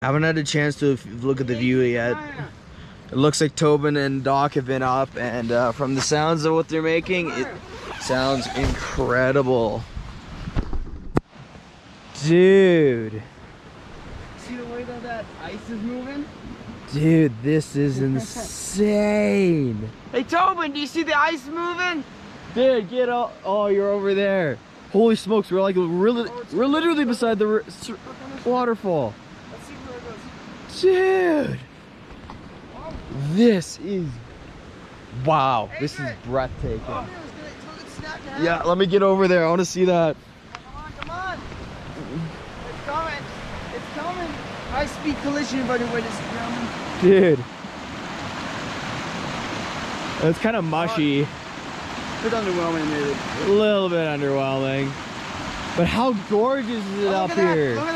I haven't had a chance to look at the view yet. It looks like Tobin and Doc have been up, and from the sounds of what they're making, it sounds incredible. Dude. See the way that ice is moving? Dude, this is insane. Hey Tobin, do you see the ice moving? Dude, get out. Oh, you're over there. Holy smokes, we're literally beside the waterfall. Let's see where it goes. Dude. This is, wow, this is breathtaking. Yeah, let me get over there. I want to see that. Come on. It's coming. It's coming. High speed collision, by the way, this is coming. Dude. It's kind of mushy. A bit underwhelming, maybe. A little bit underwhelming. But how gorgeous is it up here? Look at